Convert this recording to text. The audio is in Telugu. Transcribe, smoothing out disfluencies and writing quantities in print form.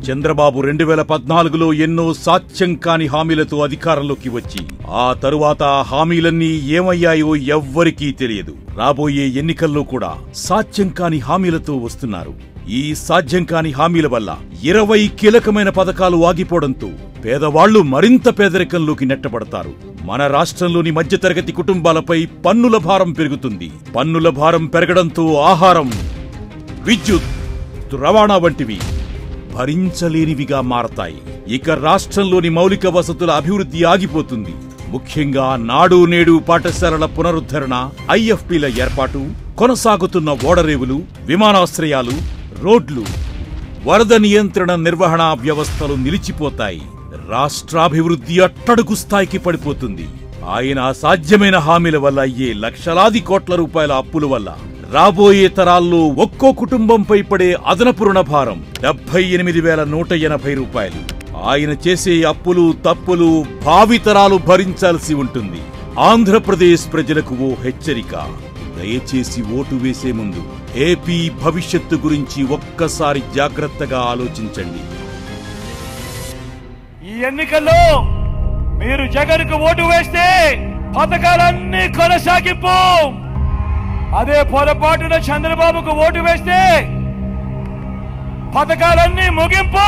చంద్రబాబు 2014లో ఎన్నో సాధ్యం కాని హామీలతో అధికారంలోకి వచ్చి ఆ తరువాత హామీలన్నీ ఏమయ్యాయో ఎవ్వరికీ తెలియదు. రాబోయే ఎన్నికల్లో కూడా సాధ్యం కాని హామీలతో వస్తున్నారు. ఈ సాధ్యం కాని హామీల వల్ల 20 కీలకమైన పథకాలు ఆగిపోవడంతో పేదవాళ్లు మరింత పేదరికంలోకి నెట్టబడతారు. మన రాష్ట్రంలోని మధ్యతరగతి కుటుంబాలపై పన్నుల భారం పెరుగుతుంది. పన్నుల భారం పెరగడంతో ఆహారం, విద్యుత్, రవాణా వంటివి భరించలేనివిగా మారతాయి. ఇక రాష్ట్రంలోని మౌలిక వసతుల అభివృద్ధి ఆగిపోతుంది. ముఖ్యంగా నాడు నేడు పాఠశాలల పునరుద్ధరణ, ఐఎఫ్పీల ఏర్పాటు, కొనసాగుతున్న ఓడరేవులు, విమానాశ్రయాలు, రోడ్లు, వరద నియంత్రణ నిర్వహణ వ్యవస్థలు నిలిచిపోతాయి. రాష్ట్రాభివృద్ధి అట్టడుగు స్థాయికి పడిపోతుంది. ఆయన అసాధ్యమైన హామీల వల్ల అయ్యే లక్షలాది కోట్ల రూపాయల అప్పుల వల్ల రాబోయే తరాల్లో ఒక్కో కుటుంబంపై పడే అదనపు రుణ భారం 78,180 రూపాయలు. ఆయన చేసే అప్పులు తప్పులు భావితరాలు భరించాల్సి ఉంటుంది. ఆంధ్రప్రదేశ్ ప్రజలకు ఓ హెచ్చరిక. దయచేసి ఓటు వేసే ముందు ఏపీ భవిష్యత్తు గురించి ఒక్కసారి జాగ్రత్తగా ఆలోచించండి. ఈ ఎన్నికల్లో మీరు జగన్కు ఓటు వేస్తే పథకాలన్నీ కొనసాగింపు, అదే పొరపాటున చంద్రబాబుకు ఓటు వేస్తే పథకాలన్నీ ముగింపు.